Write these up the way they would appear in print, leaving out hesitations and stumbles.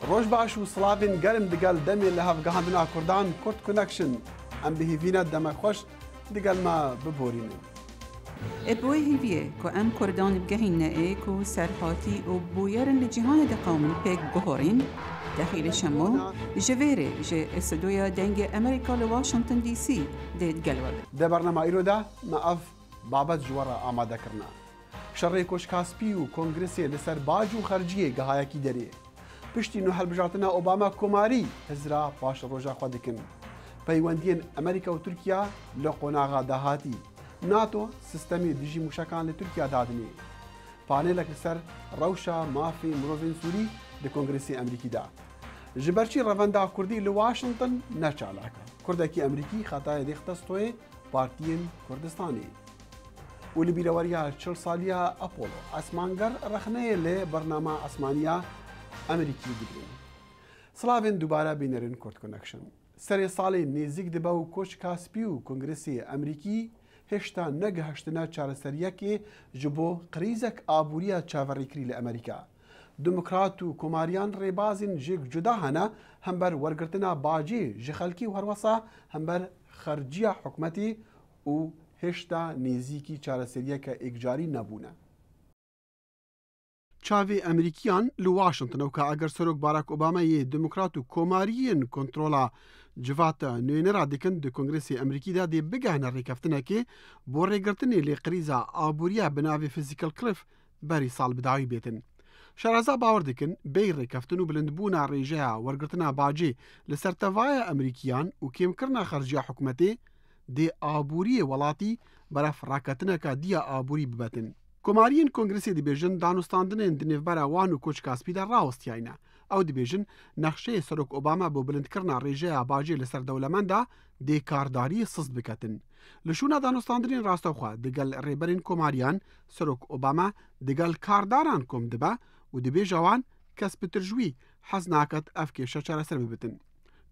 روج باش و سلاوین گرم دگل دمی لحاف گهاندنا کردان کرد کنکشن ام به هیوینا دم خوش دگل ما ببورینو ابوي هيفيه كو ام كردان بجهين ايكو سرحاتي و بويرن لجهان دقوم بيك جوهرين داخل شمو جفيري جي استدويا دنج امريكا لواشنطن دي سي ديت جلول ده برنامج ايرودا ما اف بابت جوارا آماده کرنا شرعی کوش کاسپی و کنگرسی لسر باج و خرجیه گهایا کی دری پشتی نو حل بجارتنا اوباما کماری هزرا باش روجا خود کن پیوندین امریکا و ترکیه لقناغا دهاتی ناتو سیستمی دیجی مشکان لترکیه دادنی پانیلک لسر روشا مافی مروفین سوری ده کنگرسی امریکی دا جبرچی رواندا کردی لواشنطن نچالاکا کردکی امریکی خطای دیختستوی پارتین کردستانی واللي بيلوريها 40 سالية أبولو أسمانجر رخنية لبرنامج أسمانيا أمريكي دبلين سلاوين دوباره بينرين كورت كونكشن سري سالي نيزيك دباو كوش كاسبيو كونغرسي أمريكي هشتا نگهشتنا چارسريكي جبو قريزك آبوريا چاوريكري لأمريكا ديمقراط و كوماريان ريبازين جيك جدا هنا همبر ورگرتنا باجي جخلكي و هروسا همبر خرجية حكمتي و هشتا نزیکی چارەسەریە کە ئێکجاری نەبوونە. چاوی ئەمریکیان لە واشنگتنەوە کە ئەگەر سەرۆک باراک ئۆبامایە دموکرات و کۆماریین کۆنترۆلا جڤاتە نوێنەرا دەکەن دە کۆنگرسی ئەمریکیدا دێ بگەهنە ڕێکەفتنەکێ بۆ ڕێگرتنی لێ قریزا ئابووریە بناوی فیزیکل کلف بەری ساڵ بداوی بێتن. شارازا باور دکن بی ڕێکەفتن و بلندبوونا ڕێژەیە وەرگرتنا باجێ لەسەر تەڤایە ئەمریکیان و کێمکردنا خەرجیە حکومەتێ دێ ئابووریە وڵاتی بەرەف ڕاکەتنەکە دیە ئابووری ببەتن. کۆماریین کۆنگرسی دەبێژن دانوستاندنên di nêvbera wan û Koçkaspî de rawestiyayne. Ew dibêjin nexşeyê Serok Obama bۆ bilindkirina rêjeya bajê li ser dewlemenda dê kardariyê siz biketin. Li şûna danostandinên rastexwe digel rêberên komariyan Serok Obama digel kardaran kom dibe û dibêje wan kes bi tirjwî hez naket ev kêşa çareser bibitin.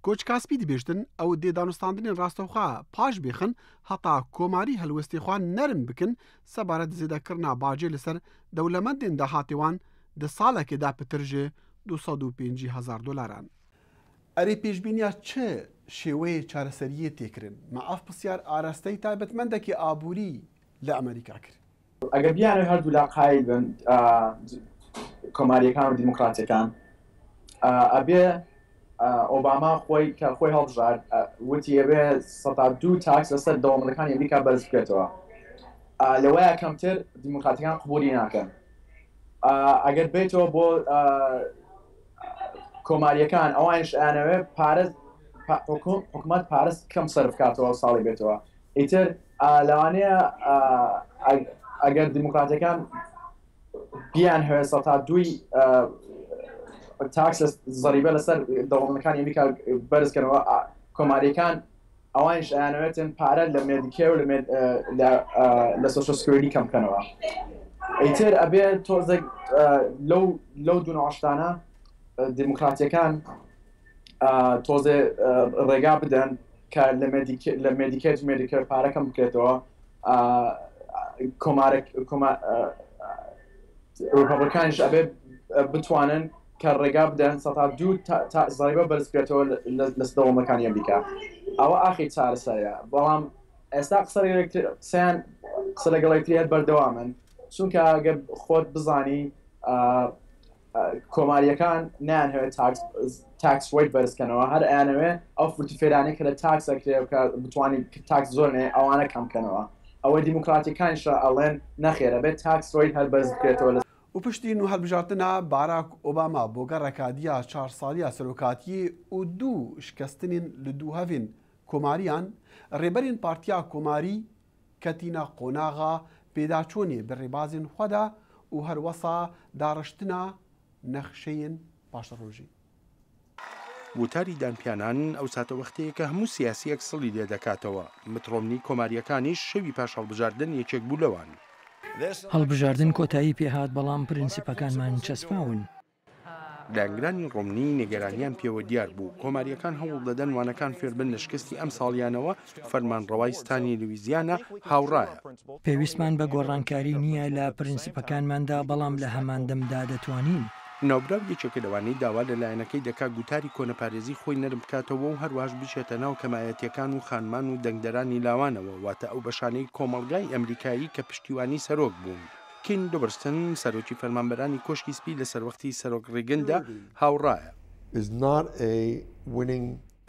Koçkaspî dibêjtin ew dê danostandinên rastexwe paş bêxin heta komarî helwestêxwan nerim bikin sebare di zêdekirina bajê li ser dewlemendên dehatê wan di salekê de pitir ji $250,000. Erê pêşbîniya çi şêweyê çareseriyê têkirin me ev pisyar arasteyî taybetmendekî abûrî li Amerîka kir. Eger biyanê her du laqayî bin komariyەkan û demokratîkan ebê ئۆباما خۆی کە خۆی هەڵبژار وتی ئەبێ 102 تاکس لەسەر دەوڵەمەندەکانی ئەمریکا بەرز بکرێتەوە لەوەیە کەمتر دیموکراتەکان قبولی ناکەن ئەگەر بێتەوە بۆ کۆماریەکان ئەوانش ئەیانەوێ حکومەت پارەست کەم سەرف بکاتەوە ساڵی بێتەوە ئیتر لەوانەیە ئەگەر دیموکراتەکان بیان هەوێ 102 تاکس زەریبە لەسەر دەوڵەمەندەکانی ئەمریکا بەرزکەنەوە کۆماریەکان ئەوانش ئەیانەوێتن پارە لە مێدیکێ و لە سۆشیۆ سکیۆریتی کەم بکەنەوە ئیتر ئەبێ تۆزێک لەو دوو نەوەشتانە دیموکراتیەکان تۆزێ ڕێگا بدەن کە لە مێدیکێت و مێدیکێر پارە کەم بکرێتەوە ڕیپەبلیکانیش ئەبێ بتوانن کە ڕێگا بدەن 102 زەریبە بەرز بکرێتەوە لە دەوڵەمەندەکانی ئەمریکا ئەوە ئاخری چارەسەریە بەڵام ئێستا قسە لەگەڵ یەکتریت بەردەوامن چونکە ئەگەر خۆت بزانی کۆماریەکان نایانهەوێت تاکس ڕێت بەرزکەنەوە هەر ئەیانەوێ ئەو فورتیفێرانەی کە لە تاکس ئەکرێ کە بتوانی تاکس زۆر نێ ئەوانە کەم بکەنەوە ئەوە دیموکراتیەکانیش ئەڵێن نەخێرە بێت تاکس ڕێت هەر بەرز بکرێتەوە و پشتی نو هەڵبژارتنا باراک ئۆباما بۆ گەڕێکادیە 4 ساڵیە سەرۆکاتیی و دوو شکستنین لە دوو هەڤین کۆماریان ڕێبەرین پارتیا کۆماری کەتینە قۆناغا پێداچوونێ بڕێبازین خۆدا و هەروەسا داڕشتنا نەخشەیەن پاشەڕۆژی. وتاری دانپیانان ئەو ساتە وەختەیە کە هەموو سیاسیەک سڵی لێ دەکاتەوە مترۆمنی کۆماریەکانیش شەوی پاش هەڵبژاردن یەکێک بوو لەوان. هەڵبژاردن کۆتایی پێهات بەڵام پرینسیپەکانمان چەسپاون. دانگرانی ڕۆمنی نیگەرانیان پێوە دیار بوو کۆماریەکان هەوڵ دەدەن وانەکان فێربن لە شکستی ئەم ساڵیانەوە فەرمانڕەوای ستانی لویزیانە هاوڕایە. پێویستمان بە گۆڕانکاری نییە لە پرینسیپەکانماندا بەڵام لە هەمان دەمدا دەتوانین ناوبراو یەکێکە لەوانەی داوا لەلایەنەکەی دەکا گوتاری کۆنەپارێزی خۆی نەرم بکاتەوە و هەروەهاش بچێتە ناو کەمایەتیەکان و خانمان و دەنگدەرانی لاوانەوە، واتە ئەو بەشانەی کۆمەڵگای ئەمریکایی کە پشتیوانی سەرۆک بوون. کین دوبرستن سەرۆکی فەرمانبەرانی کۆشکی سپی لە سەروەختی سەرۆک ڕێگندا هاوڕایە.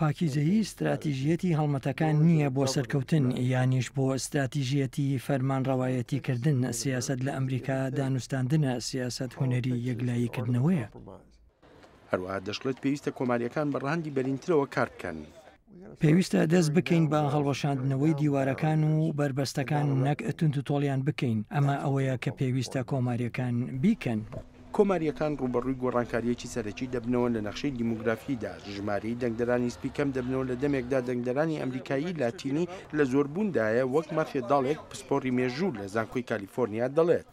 پاکیزەیی استراتیژیەتی هەڵمەتەکان نییە بۆ سەرکەوتن یانیش بۆ استراتیژیەتی فەرمانڕەوایەتیکردن. سیاست لە ئەمریکا دانوستاندنە، سیاست هونەری یەکلاییکردنەوەیە. هەروەها دەشڵێت پێویستە کۆماریەکان بەڕەهەندی بەرینترەوە کار بکەن. پێویستە دەست بکەین بە هەڵوەشاندنەوەی دیوارەکان و بربەستەکان نەک تونتوتۆڵیان بکەین. ئەمە ئەوەیە کە پێویستە کۆماریەکان بیکەن. کۆماریەکان ڕوبەڕووی گۆڕانکاریەکی سەرەکی دەبنەوە لە نەخشەی دیموگرافیدا. ژمارەی دەنگدەرانی سپی کەم دەبنەوە لە دەمێکدا دەنگدەرانی ئەمریکایی لاتینی لە زۆربووندایە، وەک مافێداڵێک پسپۆڕی مێژوو لە زانکۆی کالیفۆرنیا دەڵێت.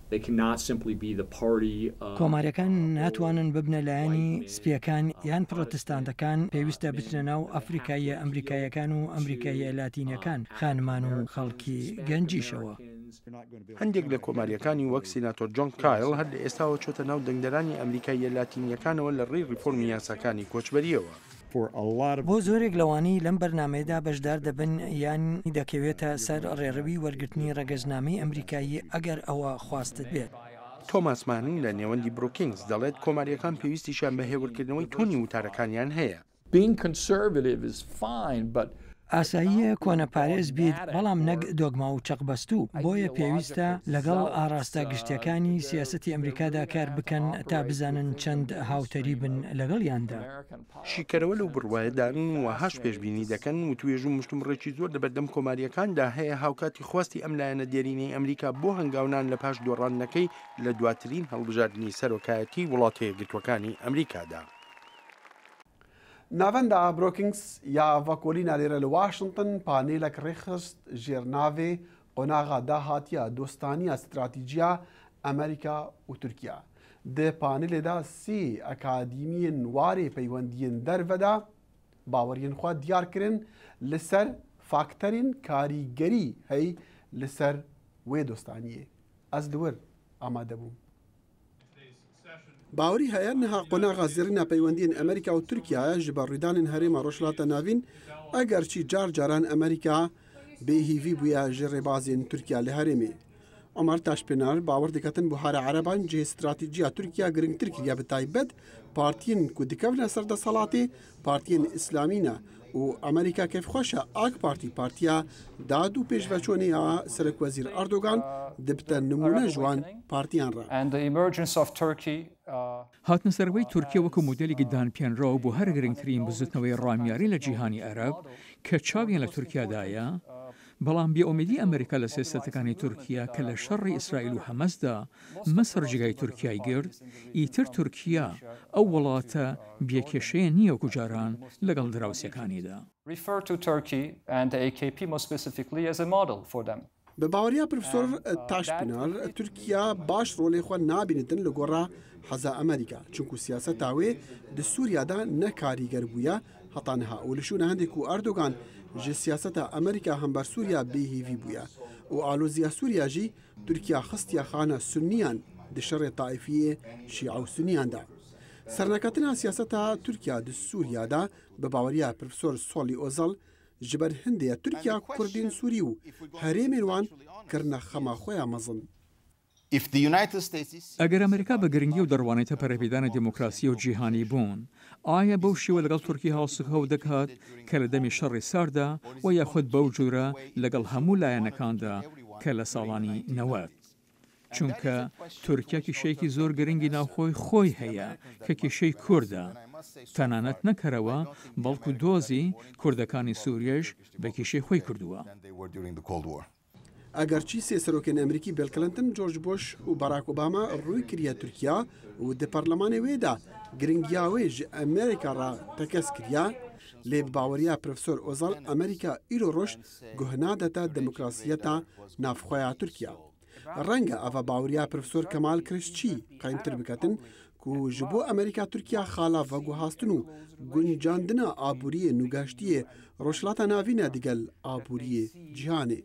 کۆماریەکان ناتوانن ببنە لایەنی سپیەکان یان پرۆتستانتەکان، پێویستە بچنە ناو ئەفریقاییە ئەمریکایەکان و ئەمریکاییە لاتینیەکان، خانمان و خەڵکی گەنجیشەوە. هەندێک لە کۆماریەکانی وەک سیناتۆر جۆن کایل هەر لە ئێستاوە چۆتە ناو دەنگدەرانی ئەمریکاییە لاتینیەکانەوە لە ڕێی ریفۆرمی یاساکانی کۆچبەریەوە. بۆ زۆرێک لەوانی لەم بەرنامەیەدا بەشدار دەبن یان دەکەوێتە سەر ڕێڕەوی وەرگرتنی ڕێگەزنامەی ئەمریکایی ئەگەر ئەوە خواستت بێت. تۆماس مانینگ لە نێوەندی بروکینگز دەڵێت کۆماریەکان پێویستیشان بە هێورکردنەوەی تونی وتارەکانیان هەیە. ئاساییە کۆنەپارێز بیت، بەڵام نەک دۆگما و چەقبەستوو. بۆیە پێویستە لەگەڵ ئاراستە گشتیەکانی سیاسەتی ئەمریکادا کار بکەن تا بزانن چەند هاوتەری بن لەگەڵیاندا. شیکەرەوە لەو بڕوایەدارن و هاش پێشبینی دەکەن و توێژ و مشتومڕێکی زۆر لە بەردەم کۆماریەکاندا هەیە هاوکاتی خواستی ئەم لایەنە دێرینەی ئەمریکا بۆ هەنگاونان لە پاش دۆڕانەکەی لە دواترین هەڵبژاردننی سەرۆکایەتی وڵاتە یەکگرتووەکانی ئەمریکادا. ناوەندا بروکینگز یا ڤاکۆلینا لێرە لە واشنگتن پانێلێک ڕێخست ژێرناوێ قۆناغا داهاتیە دۆستانیە استراتیجیا ئەمریکا و تورکیا. دێ پانێلێدا سێ ئەکادیمیên warê peywendiyên derveda باوەریên xwe diyarkirin li ser fakterên karîgerî hey li ser wê dostaniyê. Ez li wir amade bûm. باوەری هەیە نەها قۆناغا زێڕینە پەیوەندیên ئەمریکا و تورکیایە ji ber rûdanên herêma Rojhilata Navîn egerçî car caran Amerîka bêhîvî bûye ji rêbazên Tirkiya li herêmê. Ömer Taşpênar bawer diketin buhara Ereban cihê stratîjiya Tirkiya girngtir kiriye bi taybet partiyên ku dikevne ser desalatê partiyên İslamî ne û Amerîka kevxweş e AK Partî Partiya Dad û Pêşveçûnê ya Serokwezîr Erdogan dibite nimûne ji wan partiyan re. هاتنە سەرەوەی تورکیا وەکو مۆدێلێکی دانپێنراوە بۆ هەر گرنگترین بزوتنەوەی ڕامیاری لە جیهانی عەرەب کە چاویان لە تورکیادایە، بەڵام بێئومێدی ئەمریکا لە سیاسەتەکانی تورکیا کە لە شەڕی ئیسرائیل و هەمەسدا مەسەر جگای تورکیای گرت، ئیتر تورکیا ئەو وڵاتە بێکێشەیە نییە وەکو جاران لەگەڵ دراوسەکانیدا. Bi baweriya Profesor Taşpînar, Tirkiya baş rolê xwe nabînitin li gora heza Amerîka. Çunku siyaseta wê di Sûriyada ne karîger bûye heta niha û li şûna hindê ku Erdogan ji siyaseta Amerîka hember Sûriya bêhîvî bûye û alozîya Sûriya jî Tirkiya xistiya xana Sunniyan di şerê taîfiyê Şîa û Sunniyan da. Serneketina siyaseta Tirkiya di Sûriyada bi baweriya Profesor Solî Ozal ji ber Hindiya Tirkiya Kurdên Sûrî û herêmên wan kirine xema xwe ya mezin. ئەگەر ئەمریکا بە گرنگی و دەڕوانێتە پەرەپێدانە دموکراسی و جیهانی بوون، ئایا بەو شێوە لەگەڵ تورکی هاوسەکەوت دەکات کە لە دەمی شەڕی ساردا و یاخود بەو جوورە لەگەڵ هەموو لایەنەکاندا کە لە ساڵانی 90. چونکە تورکیا کیشەیەکی زۆر گرنگی ناوخۆی خۆی هەیە کە کیشەی کوردە، تەنانەت نەکەرەوە بەڵکو دۆزی کوردەکانی سووریەش بە کیشەی خۆی کردووە. ئەگەرچی سێ سەرۆکێن ئەمریکی بیل کلنتن، جۆرج بۆش و باراک ئۆباما ڕووی کردە تورکیا و di پەرلەمانê wê de giringiya wê ji Amerîka re tekez kiriye, lê bi baweriya Profesor Ozal Amerîka îro roj guh nadete demokrasiyeta navxweya Tirkiya. Renge eva baweriya Profesor Kemal Kılıççı qeymtir biketin ku ji bo Amerîka Tirkiya xala veguhastin û guncandina aboriyê nûgeştiyê Rojhilata Navîn e digel aboriyê cîhanê.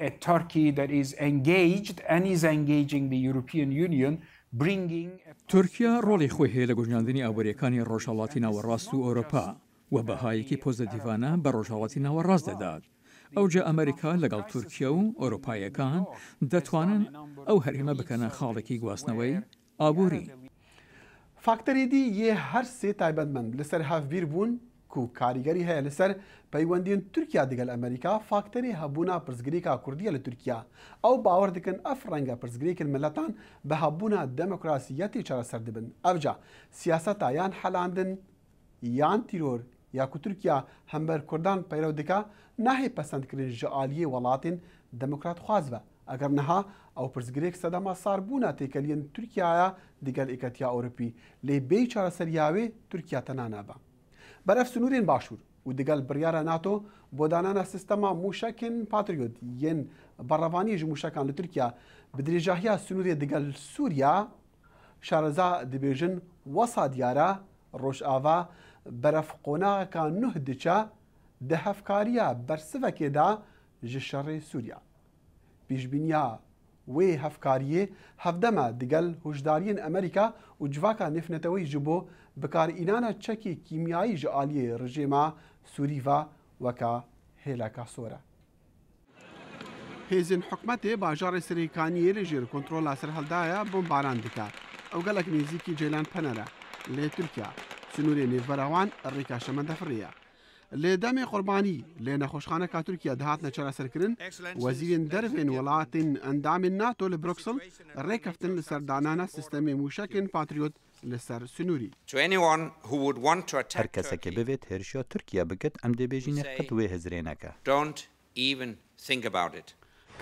A Turkey that is engaged and is engaging the European Union, bringing تورکیا ڕۆڵی خۆی هەیە لە گونجاندنی ئابوووریەکانی ڕۆژهەڵاتی ناوەڕاست و ئەوروپا و بەهایەکی پۆزتیڤانە بە ڕۆژهەڵاتی ناوەڕاست دەدات. ئەوجا ئەمریکا لەگەڵ تورکیا و ئەوروپایەکان دەتوانن ئەو هەرێمە بکەنە خاڵێکی گواستنەوەی ئابووری. فاکتەری دی یێ هەر سێ تایبەتمەند لەسەر هەفبیر بوون و کاریگەری هەیە لەسەر پەیوەندیên تورکیا دەگەل ئەمریکا فاکتەری هەبوونا پرسگریکا کوردیە لە تورکیا ئەو باوەڕ دکن ئەف ڕەنگە پرسگریکن ملەتان بە هەبوونا دەموکراسیەتی چارەسەر دەبن ئەوجا سیاسەتا یان حەلاندن یان تیرۆر یا کو تورکیا هەمبەر کوردان پەیرەو دکا ناهێ پەسەندکردن ji aliyê welatên demokrat xwaz be eger niha ew pirsgirêk sedema sarbûna têkeliyên Tirkiyaya digel Êketiya Ewropî lê bê çareseriya wê Tirkiya tena nabe. Beref sunûrên başûr û digel biryara NATO bo danana sistema mûşekên Patriot yên berrevaniyê ji mûşekan li Tirkiya bi dirêjahiya sunûrê digel Sûriya şareza dibêjin wesa diyara rojava beref qonaqeka nuh diçe di hevkariya bersivekê de ji şerê Sûriya. Pêşbîniya wê hevkariyê hevdeme digel hojdariyên Amerîka û civaka nêfnetewî ji bo bikarînana çekê kîmyayî ji aliyê rejêma Sûrî ve weka hêleka sor e. Hêzên hikûmetê bajarê Serêkaniyê lê jêr kontrola serhildaya bombaran dike. Ew gelek nêzîkî Ceylan Pener e lê Tirkiya. Sunûrê nêvbera wan rêka şemenda firî ye. Lê demê qurbanî lê nexweşxaneka Tirkiya dihatine çareserkirin, wezîrên dervên welatên endamên NATO li Bruxelles rêkeftin li ser danana sistemê mûşekên Patriot li ser sunûrî. Her kesekê bivê hêrişiya Tirkiya biket em dê bêjîne qet wê hezrê neke.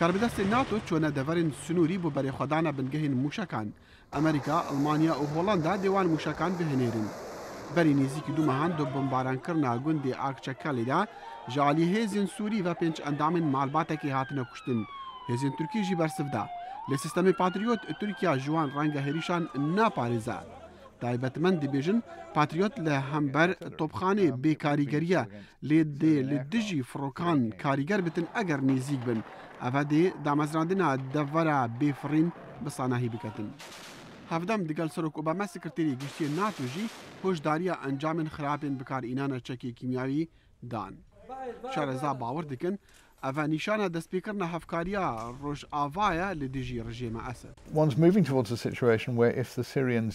Karbidestên NATO çûne deverên sunûrî bu berêxwedana bingehên mûşekan. Amerîka, Almanya û Hollanda dê wan mûşekan bihênêrin. Berî nêzîkî du mehan du bombarankirina gundê Akçakalê de ji alî hêzên Sûrî ve pênc endamên malbatekê hatine kuştin. Hêzên Tirkî jî bersiv da. Lê sistemê Patriot Tirkiya ji wan renga hêrîşan naparêze. Taybetmend dibêjin Patriot li hember topxanê bêkarîgeriye lê dê li dijî firokan karîger bitin eger nêzik bin. Ev dê damezrandina devera bêfirîn bi sanahî biketin. Hevdem digel Serok Obama Sekreterî Giştiyên NATO jî hojdariya encamên xirabên bikarînana çekê kîmyawî dan. Şareza bawer dikin ev nîşana destpêkirina hevkariya Rojavaya li dijî rejêma Esed.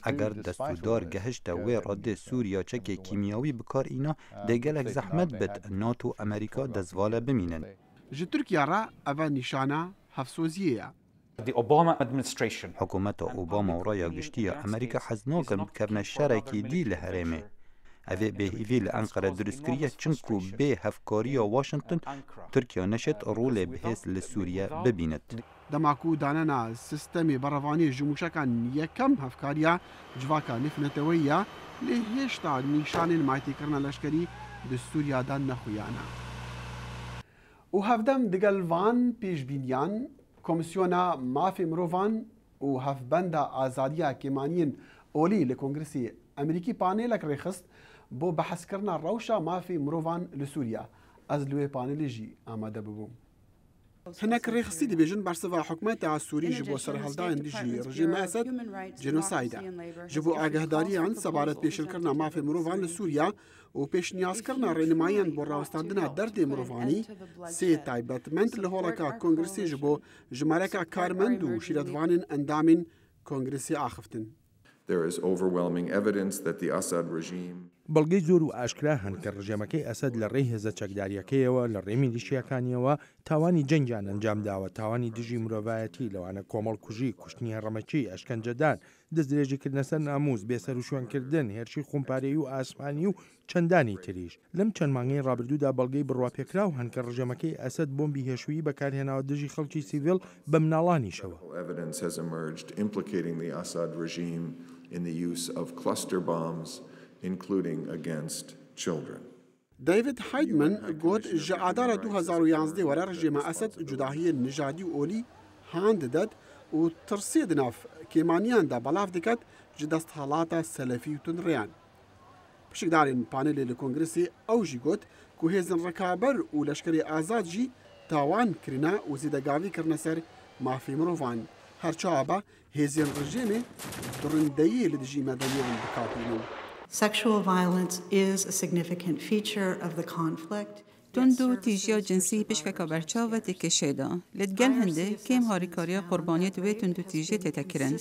Eger destûrdar gehişte wê radê Sûriya çekê kîmyawî bikarîna dê gelek zehmet bit NATO Amerîka dezvala bimînin. Ji Tirkiya re ev nîşana hevsoziyê ye. Hikûmeta Obama raya giştiya Amerîka hez nakin bikevne şerekî dî li herêmê. Evê bêhîvî li Enqere durustkiriye çinku bê hevkariya Washington Tirkiya neşet rolê bihêz li Sûriye bibînit. Dema ku danena sistemê berrevaniyê ji mûşekan yekem hevkariya civaka nêfnetewî ye lê hêşta nîşanên maytêkirina leşkerî di Sûriya de nexuyane. û hevdem digel van pêşbîniyan Komisyona Mafê Mirovan û Hevbenda Azadiya Kêmaniyên Olî li Kongresê Amerîkî panêlek rêxist bo behezkirina rewşa mafê mirovan li Sûriya. Ez li wê panelê jî amade bibûm. Hinek rêxistî dibêjin bersiva hikûmeta Sûrî ji bo serhildayên dijî rejîma Esed genocide e. Ji bo agehdariyan sebaret pêşirkirina mafê mirovan li Sûriya û pêşniyazkirina rênimayên bo rawestandina derdê mirovanî sê taybetmend li holeka Kongresê ji bo jimareka karmend û şîretvanên endamên Kongresê axiftin. There is overwhelming evidence that the Assad regime بەڵگەی زۆر و ئاشکرا هەن کە ڕژێمەکەی ئەسەد لە ڕێی هێزە چەکداریەکەیەوە لە ڕێی میلیشیەکانیەوە تاوانی جەنگیان ئەنجام داوە تاوانی دژی مرۆڤایەتی لەوانە کۆمەڵکوژی کوشتنی هەڕەمەکی ئەشکەنجەدان دەستدرێژیکردنە سەر ناموس بێسەر و شوێنکردن هێرشی خۆمپارەیی و ئاسمانی و چەندانی تریش لەم چەند مانگەی ڕابردوودا بەڵگەی بڕواپێکراو هەن کە ڕژێمەکەی ئەسەد بۆمبی هێشویی بەکارهێناوە دژی خەڵکی سیڤیل بە مناڵانیشەوە. Evidence has emerged implicating the Assad regime in the use of cluster bombs including against children. David Heidman got ji adara 2011 were rejima Esed cudahiyên nijadî û olî hand did û tirsê di nav kêmaniyan de belav diket ji dest halata selefî û tundriyan. Pişikdarên panelê li Kongresê ew jî got ku hêzên Rekaber û leşkerê azad jî tawan kirine û zêdegavî kirine ser mafê mirovan هەرچابە هێزیان ڕژێمێ درندەیە لە دژی مەدەنیان بکاتونن. Sexual violence is a significant feature of the conflict. تندو تیجیا جنسی پشکا برچا و تکشیدا لدگل هنده کم هاریکاریا قربانیت و تندو تیجی تتکرن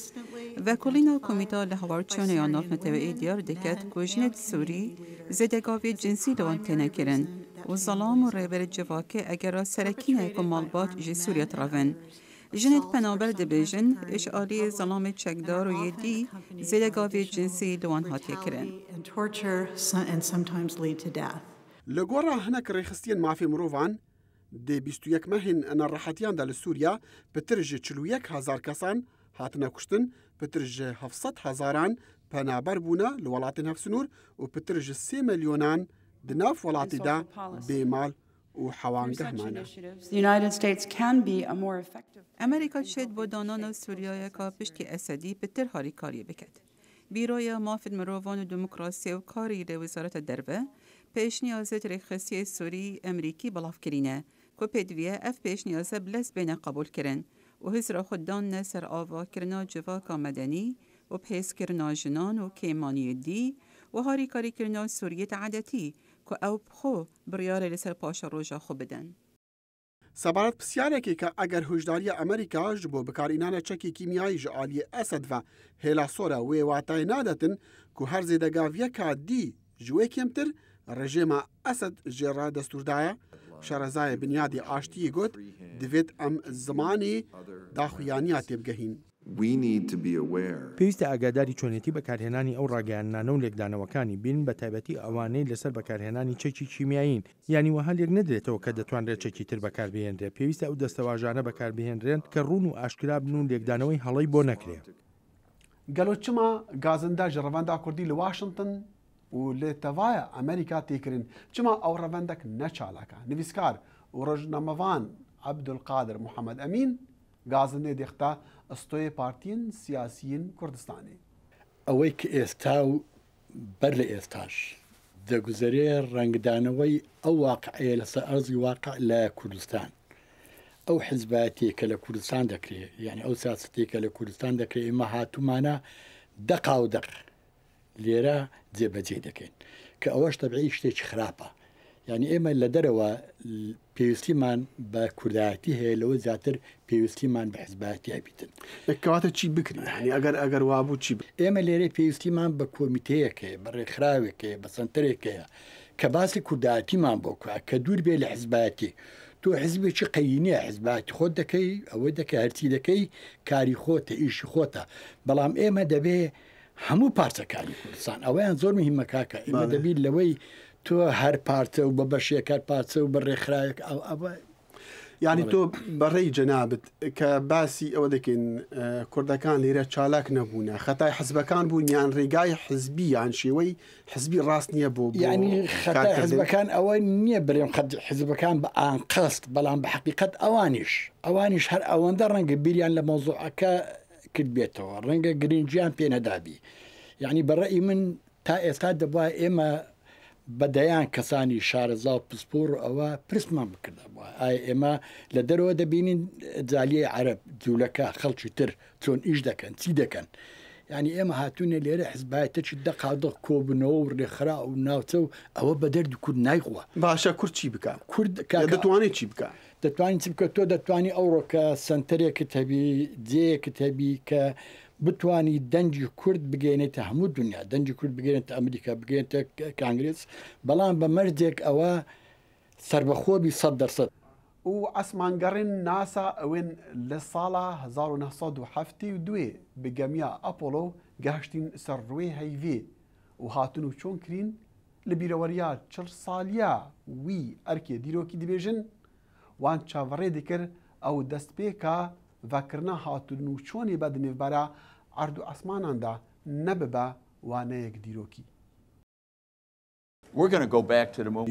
و کلینا کمیتا لحوارچون یا ناف نتوئی دیار دکت کجنت سوری زدگاوی جنسی دوان تنکرن و ظلام و ریبر جواکه اگر سرکینه کمالبات جی سوریا تراون. جنت پنابر دبیجن اشعالی ظلام چکدار و یدی زدگاوی جنسی دوان هاتیه کرن. لگورا هنک ریخستین معافی مروفان دی 21 مهین ان راحتیان دل سوریا بترج 41,000 کسان هاتنا کشتن بترج 700,000 پنابر بونا لولاتن هفسنور و بترج 3 مليونان دناف ولاتی دا بیمال و حوانگه مانه. امریکا شد با دانان سوریای که پشتی اسدی بتر هاری کاری بکد. بیروی مافد مروفان و دموکراسی و کاری ل وزارت دربه پیشنیازت رخصی سوری امریکی بلاف کرینه که پدویه اف پیشنیازه بلس بین قبول کرن و هزر خوددان نسر آوا کرنا جواکا مدنی و پیس کرنا جنان و کیمانی دی و هاری کاری کرنا سوریت عادتی که او بخو بریار لسر پاشا روژا خو بدن. سبارت پسیارکی که اگر هشداری امریکا جبو بکارینان چکی کیمیایی جعالی اسد و هیلا سورا و واتای نادتن که هر زیدگاویه که دی جوه کمتر رژیم اسد جرا دستور دایا شرزای بنیادی آشتی گوت دوید ام زمانی داخویانیات بگهین. پێویستە ئاگاداری چۆنێتی بەکارهێنانی ئەو ڕاگەیاندانە و لێکدانەوەکانی بین بە تایبەتی ئەوانەی لەسەر بەکارهێنانی چەکی کیمیایین یانی وەها لێک نەدرێتەوە کە دەتوانرێت چەکی تر بەکاربهێنرێت. پێویستە ئەو دەستەواژانە بەکاربهێنرێن کە ڕوون و ئاشکرا بن و لێکدانەوەی هەڵەی بۆ نەکرێت. گەلۆچما گازندا ji revenda Kurdî li Washington û lê tevaya Amerîka têkirin çima ew revendek neçalaka. Nivîskar û rojnamevan Abdulqadir Muhammed Emîn gazindê dêxta استوی پارتین سیاسیین کوردستانی. ئەوەی کە ئێستا و بەر لە ئێستاش دەگوزارێ ڕەنگدانەوەی ئەو واقعەیە لەسەر ئەرزی واقع لە کوردستان. ئەو حزبەتێک کە لە کوردستان دەکرێت یعنی ئەو سیاسەتێک کە لە کوردستان دەکرێت ئێمە هاتومانە دەقا و دەق لێرە جێبەجێ دەکەین کە ئەوەش تەبیعی شتێکی خراپە. یعنی ئێمە لە دەرەوە پێویستیمان بە کوردایەتی هەیە لەوە زیاتر پێویستیمان بە حزبایەتی هەبیتن. کەواتە چی بکرین یعنی ئەگەر وابوو چی ئێمە لێرە پێویستیمان بە کۆمیتەیەکەیە بە ڕێکخراوێکەیە بە سنتەرێکەیە کە باسی کوردایەتیمان بۆ کە کە دوور بێ لە حزبایەتی. تۆ حزبێکی قەیینیە حزبایەتی خۆت دەکەی ئەوەی دەکە هەرچی دەکەی کاری خۆتە ئیشی خۆتە بەڵام ئێمە دەبێ هەموو پارچەکانی کوردستان ئەوەیان زۆر مهمە کاکە ئێمە دەبیت لەوەی تۆ هەر پارچە و بە بەشێک هەر پارچە و بە ڕێکخراوێک ئەوە یعنی تۆ بەڕێی جەنابەت کە باسی ئەوە دەکەین کوردەکان لێرە چالاک نەبوونە خەتای حزبەکان بوون یان ڕێگای حزبی یان شێوەی حزبی ڕاست نییە بۆ یعنی خەتای حزبەکان ئەوە نییە بڵێم حزبەکان بە ئانقەست بەڵام بە حەقیقەت ئەوانیش هەر ئەوەندە ڕەنگە بیریان لە مۆزوعەکە کرد بێتەوە ڕەنگە گرنگیان پێ نەدابی. یعنی بەڕێی من تا ئێستا دەبووە ئێمە بەدەیان کەسانی شارەزا و پسپۆر ئەوە پرسمان بکردا بووە ئایا ئێمە لە دەرەوە دەبینین جالیە عەرەب جوولەکە خەڵکی تر چۆن ئیش دەکەن چی دەکەن. یعنی ئێمە هاتوونە لێرە حزبایەتێکی دەقادە کۆبنەوە و ڕێکخرا و ناوچە و ئەوە بە دەردی کورد نایخوە. باشە کورد چی بکە؟ کورد دەتوانێت چی بکە؟ دەتوانین چی بکە تۆ دەتوانی ئەوڕۆکە سنتەرێکت هەبی جێیەکت هەبی کە بتوانی دەنجی کورد بگەێنێتە هەموو دنیا دەنجی کورد بگەێنێتە ئەمریکا بگەێنێتە کانگرس بەڵام بە مەرجێک ئەوە سربەخۆبی 100%. و ئەسمانگەڕین ناسا ئەوێن لە ساڵا 1972 بگەمیا ئەپۆلۆ گەهشتین سەر ڕوێی هەیڤێ و هاتن و چۆن کرین لە بیرەوەریا 40 ساڵیا وی ئەرکێ دیرۆکی دەبێژن وان چاوەڕێ دەکرد ئەو دەست پێکە ڤەکردنا هاتن و چۆنی بە دنێڤبەرە ئەرد و ئەسماناندا نەببە وانەیەک دیرۆکی.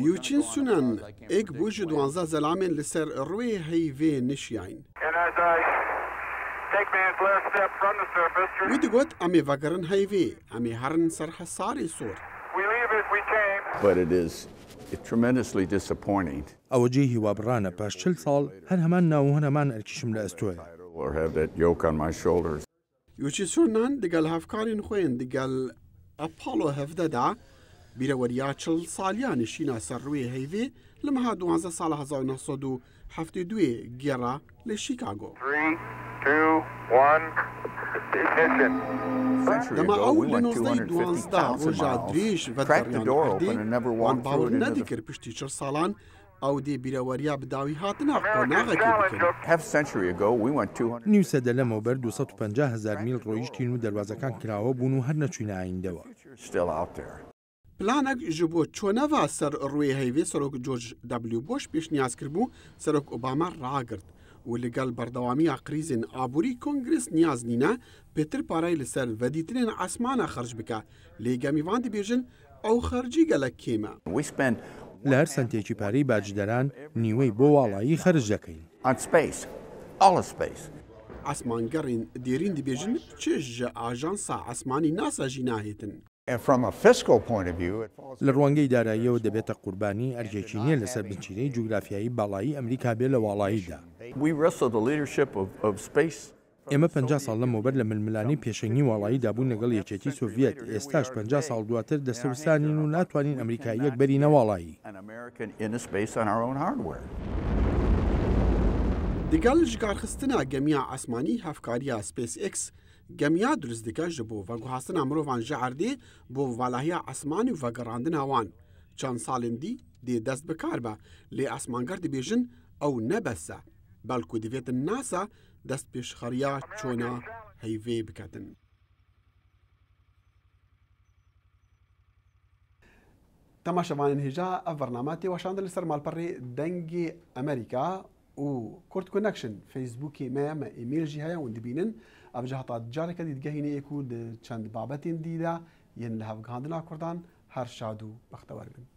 یوچین سونان ئێک بۆ ji 12 زەلامên li ser rûyê heyvê nişiyayîn. Wî digot em ê vegirin heyvê, em ê herin ser hesarê sor. ئەوە جێ هیوابڕانە پاش 40 ساڵ هەر هەمان ناو هەمان ئەرکیشم لە ئەستۆیە. یوچی سورنان دگل هفکارین خوین دگل اپولو هفددا بیروریا 40 سالیان شینا سر روی هیوی لمها 12 سال 1972 گیرا لشیکاگو. 3, 2, 1, لما أول لنوزدي 12 رجع دريش ودريان أردي وان باور ندكر پشتی 40 سالان او دی بیروریا بداوی هاتنا قناغه نیو سەدە لەمەوبەر 250,000 میل ڕۆیشتین و دەواازەکان کراوە بوون و هەر نەچوینە ئایندەوە. پلانێک ji بۆ چۆنەوا سەر ڕووی هەیوێ سەرۆک جۆرج دەبلیو بۆش پێشنیاز کردبوو سەرۆک ئۆباما ڕاگرت و لەگەڵ بەردەوامیە قریزین ئابووری کۆنگرس نیاز نینە پێتر پارەی لەسەر ڤەدیترێن ئاسمانە خەرج بکە لێگەمیوان دەبێژن ئەو خەرجی گەلک کێمە. لە هەر سنتێکی پارەی باجدەران نیوەی بۆ واڵایی خەرج دەکەین. ئاسمانگەڕین دێرین دەبێژن چێژ ئاژانسا ئاسمانی ناساژی ناهێتن. لە ڕوانگەی داراییەوە دەبێتە قوربانی ئەرجێکی نییە لەسەر بنچینەی جوگرافیایی باڵایی ئەمریکا بێ لە واڵاییدا. ئێمە 50 ساڵ لەمەوبەر لە ململانی پێشەنگی واڵاییدا بوون لەگەڵ یەکێتی سۆڤێت ئێستاش 50 ساڵ دواتر دەسەوسانین و ناتوانین ئەمریکاییەک بەرینە واڵایی. دەگەڵ ژگارخستنە گەمیا ئاسمانی هەفکاریە سپیس ئێکس گەمیا دروست دەکە ji بۆ veguhastina mirovan ji erdê bo valahiya esmanî û vegerandina wan. Çend salên dî dê dest bi kar be lê esmanger dibêjin ew nebese belkû divêtin nasa dest pêşxeriya çûna heyvê biketin. Temaşevanên hêja ev bername tê weşandin li ser malperê dengê Amerîka û Kurt Connection Facebookê me me email jî heye hûn dibînin. Ev ji heta careke dî digehînê ku di çend babetên dî de yên li hevgihandina Kurdan her şad û bextewer bin.